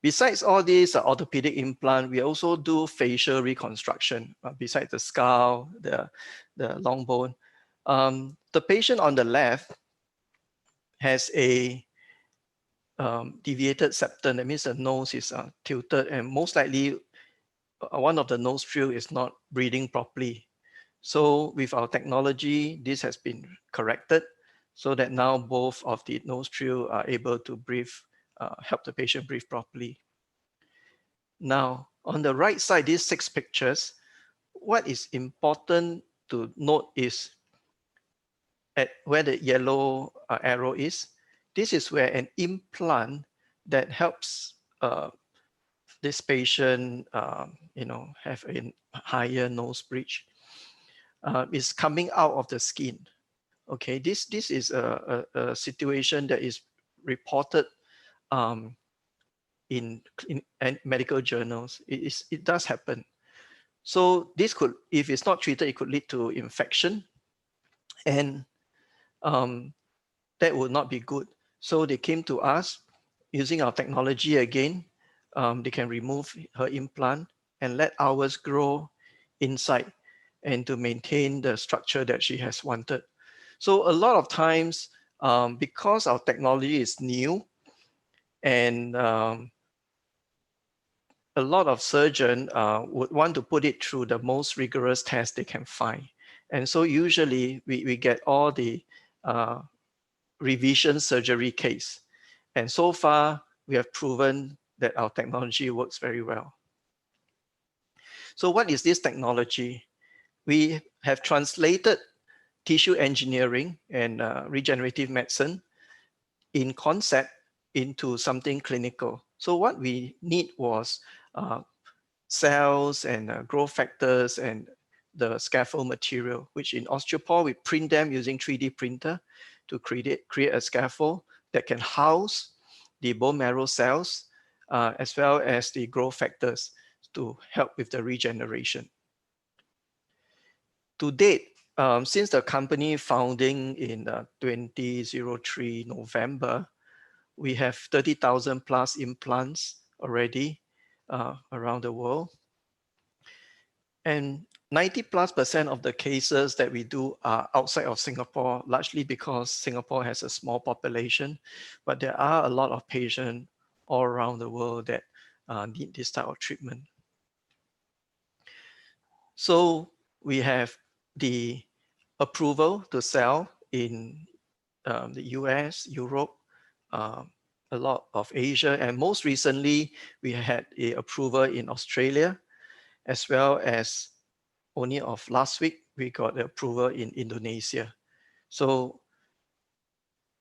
Besides all these orthopedic implant, we also do facial reconstruction. Besides the skull, the long bone. The patient on the left has a deviated septum. That means the nose is tilted, and most likely one of the nostril is not breathing properly. So with our technology, this has been corrected so that now both of the nostril are able to breathe, help the patient breathe properly. Now, on the right side, these 6 pictures, what is important to note is at where the yellow arrow is, this is where an implant that helps this patient, have a higher nose bridge. is coming out of the skin. Okay, this is a situation that is reported in medical journals. It does happen. So this could, if it's not treated, it could lead to infection, and that would not be good. So they came to us using our technology again. They can remove her implant and let ours grow inside and to maintain the structure that she has wanted. So a lot of times, because our technology is new, and a lot of surgeons would want to put it through the most rigorous test they can find. And so usually we get all the revision surgery case. And so far, we have proven that our technology works very well. So what is this technology? We have translated tissue engineering and regenerative medicine in concept into something clinical. So what we need was cells and growth factors and the scaffold material, which in osteopore, we print them using 3D printer to create a scaffold that can house the bone marrow cells as well as the growth factors to help with the regeneration. To date, since the company founding in 2003 November, we have 30,000 plus implants already around the world. And 90+% of the cases that we do are outside of Singapore, largely because Singapore has a small population, but there are a lot of patients all around the world that need this type of treatment. So we have the approval to sell in the US, Europe, a lot of Asia, and most recently we had an approval in Australia, as well as only of last week we got the approval in Indonesia. So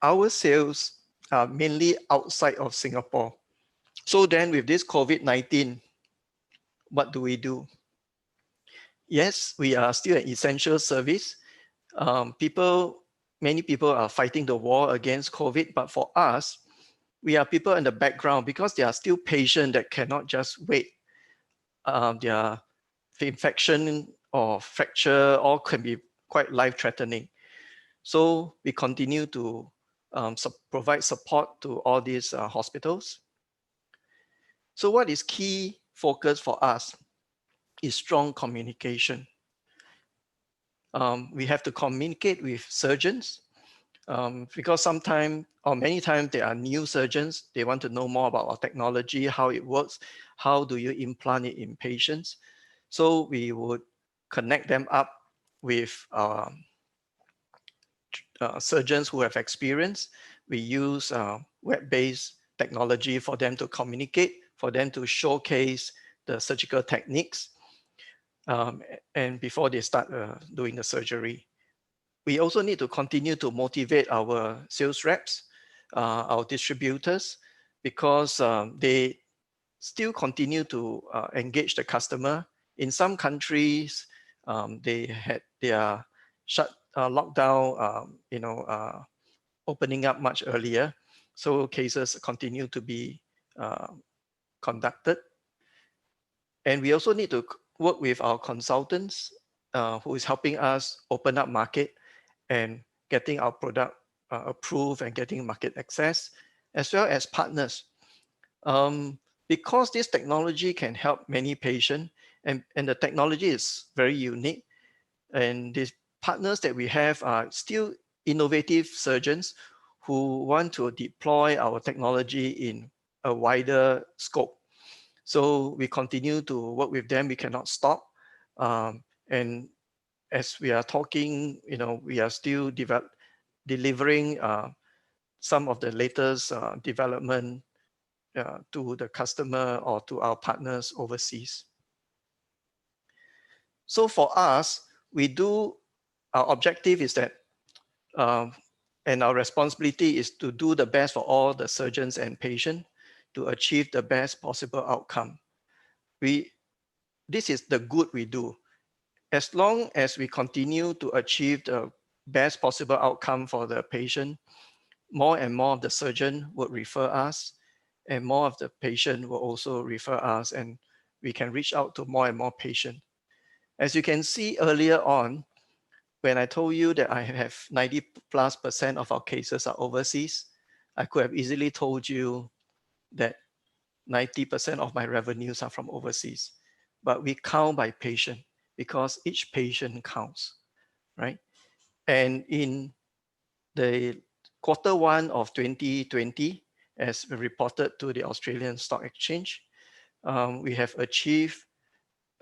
our sales are mainly outside of Singapore. So then with this COVID-19, what do we do? Yes, we are still an essential service. Many people are fighting the war against COVID, but for us, we are people in the background because there are still patients that cannot just wait. Their infection or fracture all can be quite life-threatening. So we continue to provide support to all these hospitals. So what is key focus for us is strong communication. We have to communicate with surgeons because sometimes or many times there are new surgeons. They want to know more about our technology, how it works, how do you implant it in patients. So we would connect them up with surgeons who have experience. We use web-based technology for them to communicate, for them to showcase the surgical techniques, and before they start doing the surgery. We also need to continue to motivate our sales reps, our distributors, because they still continue to engage the customer. In some countries, they had their lockdown, opening up much earlier. So cases continue to be conducted. And we also need to work with our consultants who is helping us open up market and getting our product approved and getting market access, as well as partners. Because this technology can help many patients and the technology is very unique, and these partners that we have are still innovative surgeons who want to deploy our technology in a wider scope. So we continue to work with them. We cannot stop. And as we are talking, we are still delivering some of the latest development to the customer or to our partners overseas. So for us, our objective is that, and our responsibility is to do the best for all the surgeons and patients to achieve the best possible outcome. This is the good we do. as long as we continue to achieve the best possible outcome for the patient, more and more of the surgeon would refer us, and more of the patient will also refer us, and we can reach out to more and more patients. As you can see earlier on, when I told you that I have 90+% of our cases are overseas, I could have easily told you that 90% of my revenues are from overseas. But we count by patient because each patient counts, right? And in the Q1 of 2020, as reported to the Australian Stock Exchange, we have achieved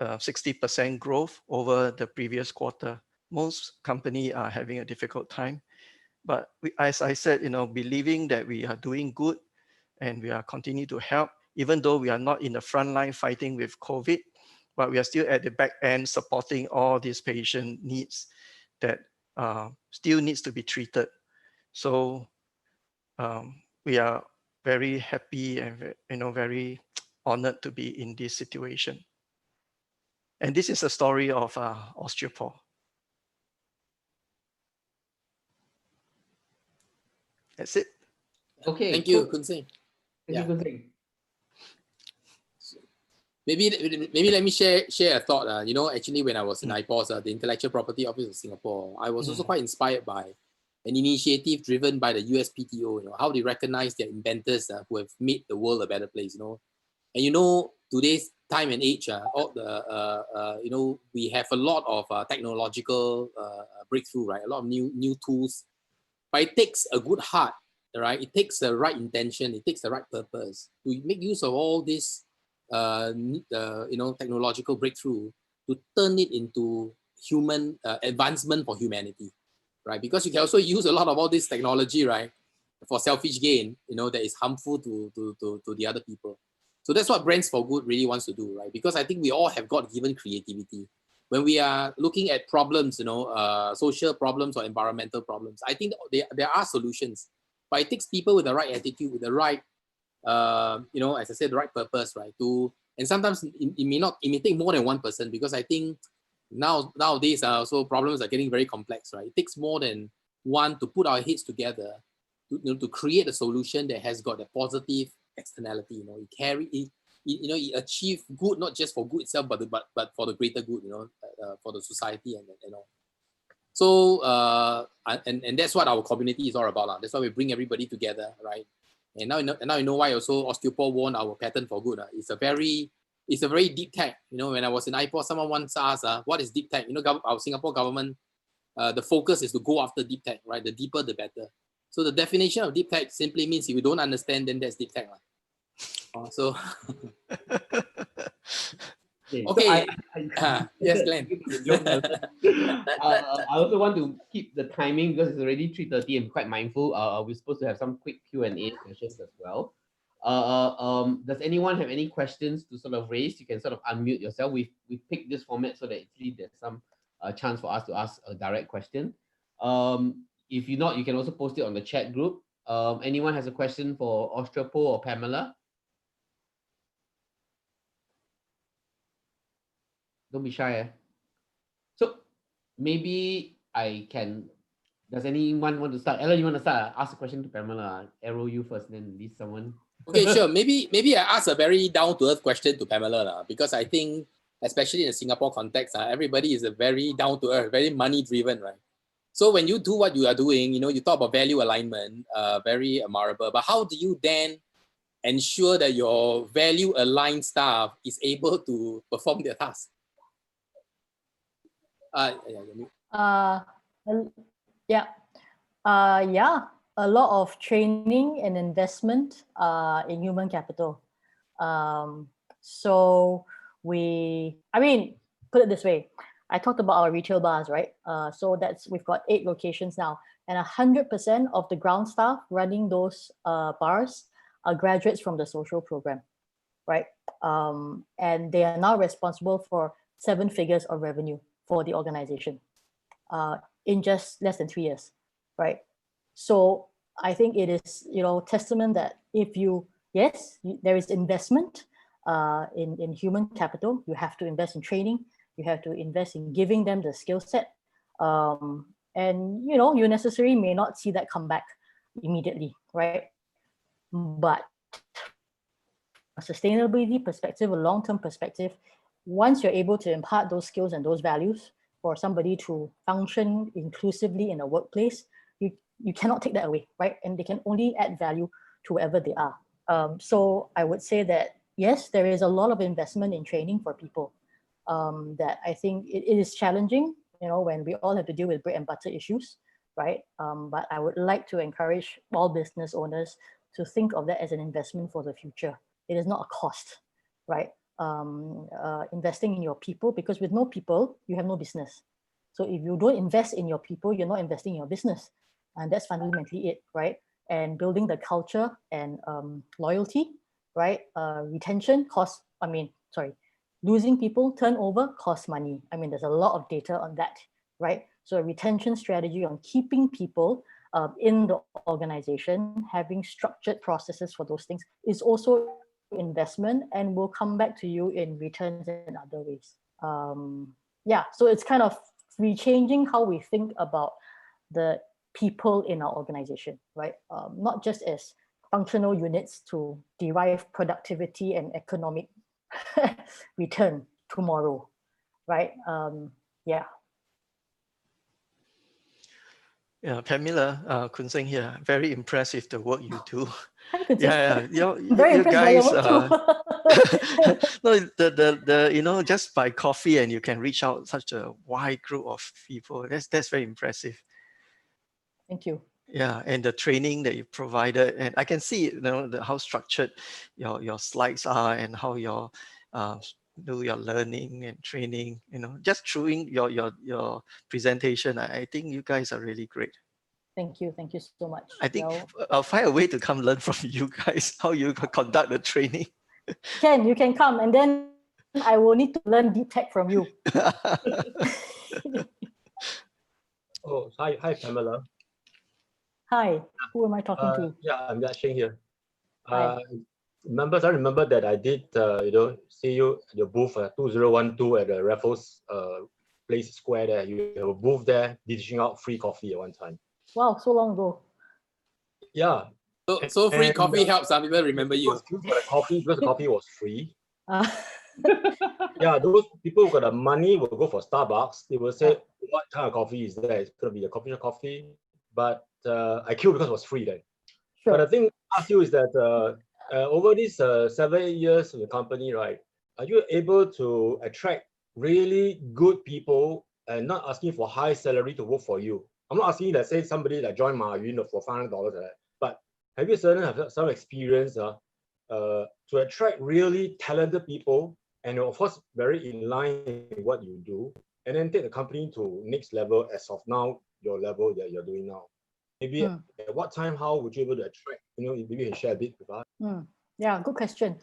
60% growth over the previous quarter. Most companies are having a difficult time, but as I said, believing that we are doing good and we are continuing to help, even though we are not in the front line fighting with COVID, but we are still at the back end supporting all these patient needs that still needs to be treated. So we are very happy and very honored to be in this situation. And this is a story of Osteopore. That's it. Okay. Thank you, cool. Kun Sing. Thank you, Kun Sing. Maybe let me share a thought. Actually, when I was in IPOS, the Intellectual Property Office of Singapore, I was also quite inspired by an initiative driven by the USPTO. How they recognize their inventors who have made the world a better place. And today's time and age, we have a lot of technological breakthrough, right? A lot of new tools, but it takes a good heart, right? It takes the right intention, it takes the right purpose to make use of all this technological breakthrough to turn it into human advancement for humanity, right? Because you can also use a lot of all this technology, right, for selfish gain, that is harmful to the other people. So that's what Brands for Good really wants to do, right? Because I think we all have got given creativity. When we are looking at problems, social problems or environmental problems, I think there are solutions, but it takes people with the right attitude, with the right as I said, the right purpose, right? And sometimes it may take more than one person, because I think nowadays also problems are getting very complex, right? It takes more than one to put our heads together to create a solution that has got a positive externality. It achieve good, not just for good itself, but for the greater good, for the society and all. So and that's what our community is all about. That's why we bring everybody together, right? And now you know why also Osteopore won our patent for good. It's a very deep tech. When I was in IPOS, someone once asked, what is deep tech? Our Singapore government, the focus is to go after deep tech, right? The deeper, the better. So the definition of deep tech simply means if you don't understand, then that's deep tech. So okay. Yes, Glenn. I also want to keep the timing because it's already 3:30. I'm quite mindful. We're supposed to have some quick Q&A sessions as well. Does anyone have any questions to sort of raise? You can sort of unmute yourself. We picked this format so that actually there's some chance for us to ask a direct question. If you're not, you can also post it on the chat group. Anyone has a question for Osteopore or Pamela? Don't be shy. So maybe I can. Does anyone want to start? Ella, you want to start? Ask a question to Pamela. Arrow you first, then at least someone. Okay, sure. Maybe I ask a very down-to-earth question to Pamela, because I think, especially in the Singapore context, everybody is a very down-to-earth, very money-driven, right? So when you do what you are doing, you talk about value alignment, very admirable. But how do you then ensure that your value-aligned staff is able to perform their task? A lot of training and investment in human capital. So put it this way, I talked about our retail bars, right? So we've got 8 locations now, and 100% of the ground staff running those bars are graduates from the social program, right? And they are now responsible for 7 figures of revenue for the organization in just less than 3 years, right? So I think it is, testament that there is investment in human capital. You have to invest in training. You have to invest in giving them the skill set. And you necessarily may not see that come back immediately, right? But a sustainability perspective, a long-term perspective, once you're able to impart those skills and those values for somebody to function inclusively in a workplace, you cannot take that away, right? And they can only add value to wherever they are. So I would say that, yes, there is a lot of investment in training for people that I think it is challenging, when we all have to deal with bread and butter issues, right? But I would like to encourage all business owners to think of that as an investment for the future. It is not a cost, right? Investing in your people, because with no people, you have no business. So if you don't invest in your people, you're not investing in your business. And that's fundamentally it, right? And building the culture and loyalty, right? Retention costs, losing people, turnover costs money. There's a lot of data on that, right? So a retention strategy on keeping people in the organization, having structured processes for those things is also investment and will come back to you in returns in other ways. So it's kind of rechanging how we think about the people in our organization, right? Not just as functional units to derive productivity and economic return tomorrow, right? Yeah, Pamela, Kun Seng here. Very impressive the work you do. Hi, Kun Seng. You impressed by your guys. work too. No, just by coffee and you can reach out such a wide group of people. That's very impressive. Thank you. Yeah, and the training that you provided, and I can see how structured your slides are and how your do your learning and training. Just through your presentation, I think you guys are really great. Thank you so much. I think I'll find a way to come learn from you guys how you conduct the training. You can come, and then I will need to learn deep tech from you. Oh, hi, Pamela. Hi, who am I talking to? Yeah, I'm Yashing here. Hi. I remember that I did, see you at your booth 2012 at the Raffles Place Square there. You have a booth there dishing out free coffee at one time. Wow, so long ago. Yeah. So free coffee helps some people remember you. For the coffee, because the coffee was free. Yeah, those people who got the money will go for Starbucks. They will say, what kind of coffee is there? It's going to be a coffee shop coffee. But I queued because it was free then. Sure. But the thing I ask you is that over these 7 years of the company, right, are you able to attract really good people and not asking for high salary to work for you? I'm not asking, let's say, somebody that joined Ma Yun for $500, but have you certainly have some experience to attract really talented people and of course very in line with what you do, and then take the company to next level as of now, your level that you're doing now? Maybe at what time, how would you be able to attract, maybe you can share a bit with us? Yeah, good question.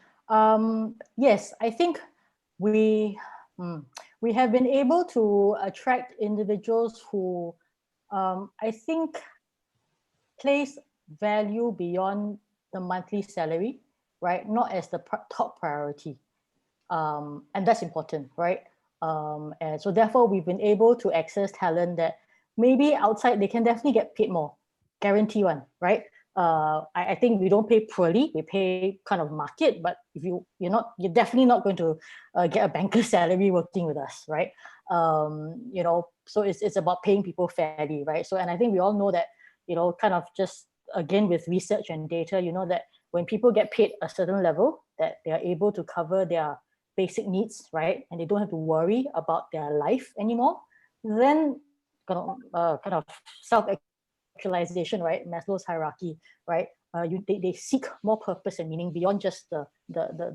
Yes, I think we have been able to attract individuals who I think place value beyond the monthly salary, right? Not as the top priority. And that's important, right? And so therefore we've been able to access talent that maybe outside they can definitely get paid more, guarantee one, right? I think we don't pay poorly, we pay kind of market, but if you're definitely not going to get a banker's salary working with us, right? So it's about paying people fairly, right? So, and I think we all know that, kind of just again with research and data, that when people get paid a certain level, that they are able to cover their basic needs, right? And they don't have to worry about their life anymore, then kind of self-actualization, right? Maslow's hierarchy, right? They seek more purpose and meaning beyond just the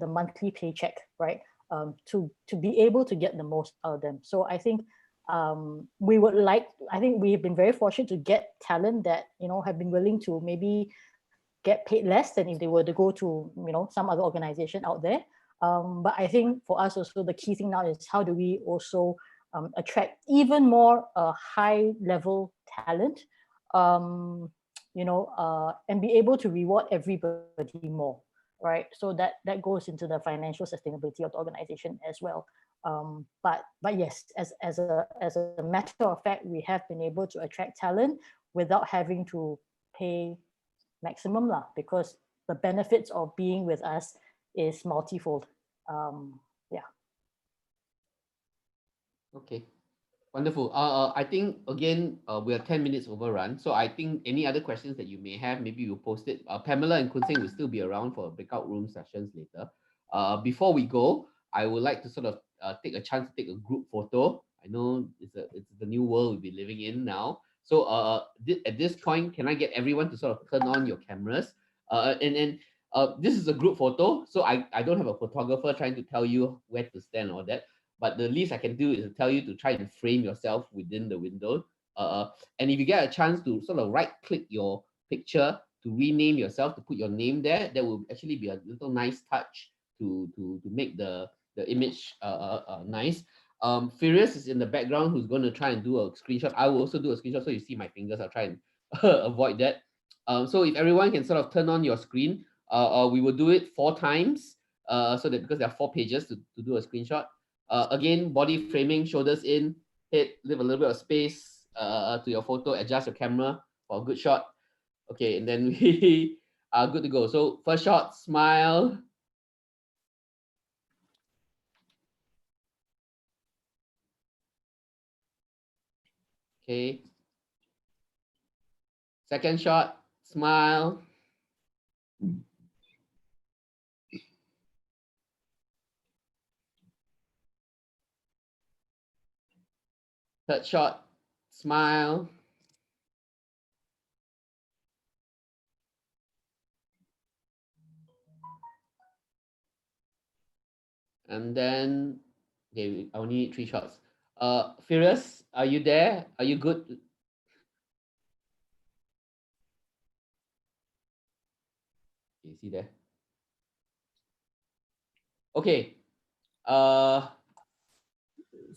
monthly paycheck, right? To be able to get the most out of them. So I think I think we've been very fortunate to get talent that, have been willing to maybe get paid less than if they were to go to, some other organization out there. But I think for us also, the key thing now is how do we also attract even more high level talent, and be able to reward everybody more, right? So that goes into the financial sustainability of the organization as well. But yes, as a matter of fact, we have been able to attract talent without having to pay maximum lah, because the benefits of being with us is multifold. Yeah. Okay. Wonderful. I think again we are 10 minutes overrun. So I think any other questions that you may have, maybe you'll post it. Pamela and Kun Seng will still be around for breakout room sessions later. Before we go, I would like to sort of take a chance to take a group photo. I know it's the new world we'll be living in now. So at this point, can I get everyone to sort of turn on your cameras? And this is a group photo, so I don't have a photographer trying to tell you where to stand or that. But the least I can do is to tell you to try and frame yourself within the window. And if you get a chance to sort of right-click your picture to rename yourself, to put your name there, that will actually be a little nice touch to make the image nice. Furious is in the background, who's going to try and do a screenshot. I will also do a screenshot, so you see my fingers. I'll try and avoid that. So if everyone can sort of turn on your screen, we will do it 4 times, so that because there are 4 pages to do a screenshot. Again, body framing, shoulders in, head, leave a little bit of space to your photo, adjust your camera for a good shot. Okay, and then we are good to go. So first shot, smile. Okay. Second shot, smile. Third shot, smile. And then, okay, I only need 3 shots. Furious, are you there? Are you good? Okay, see there. Okay.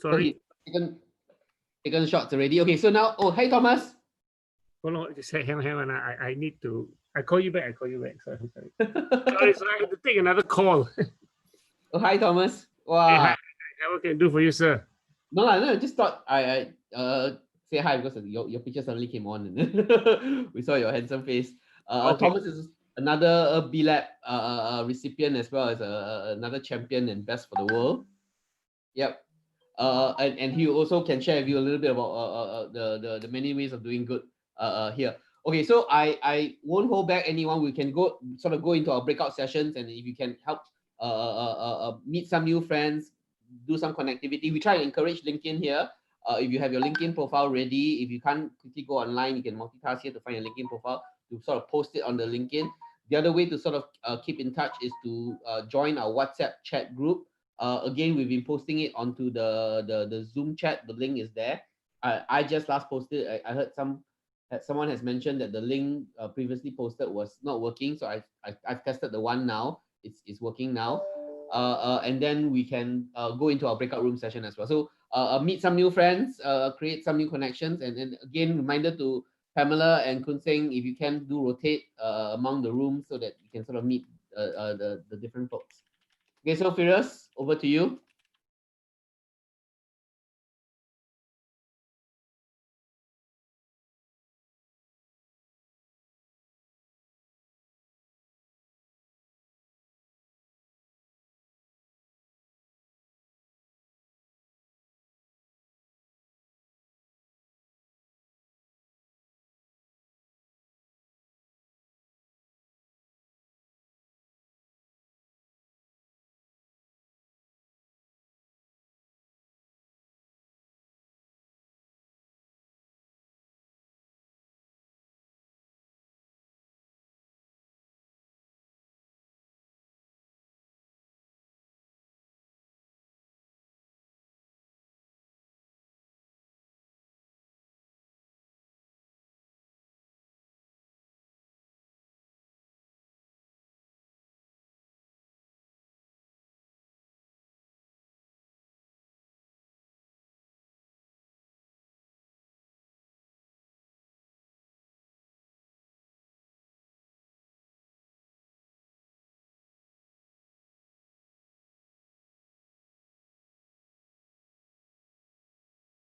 Sorry. So taken shots already. Okay, so now, oh, hey, Thomas. Hold on, just hang on. I need to. I call you back. Sorry. Sorry, I have to take another call. Oh, hi, Thomas. Wow. Hey, hi. What can I do for you, sir? No, just thought I say hi because your picture suddenly came on and we saw your handsome face. Okay. Thomas is another BLab recipient, as well as another champion and best for the world. Yep. And he also can share with you a little bit about the many ways of doing good here. Okay, so I won't hold back anyone. We can go into our breakout sessions, and if you can help meet some new friends, do some connectivity. We try to encourage LinkedIn here. If you have your LinkedIn profile ready, if you can't quickly go online, you can multitask here to find your LinkedIn profile to sort of post it on the LinkedIn. The other way to sort of keep in touch is to join our WhatsApp chat group. Again, we've been posting it onto the Zoom chat. The link is there. I just last posted. I heard someone has mentioned that the link previously posted was not working. So I've tested the one now. It's working now. And then we can go into our breakout room session as well. So meet some new friends, create some new connections, and again, reminder to Pamela and Kun Seng, if you can rotate among the rooms so that you can sort of meet the different folks. Okay, so Firas, over to you.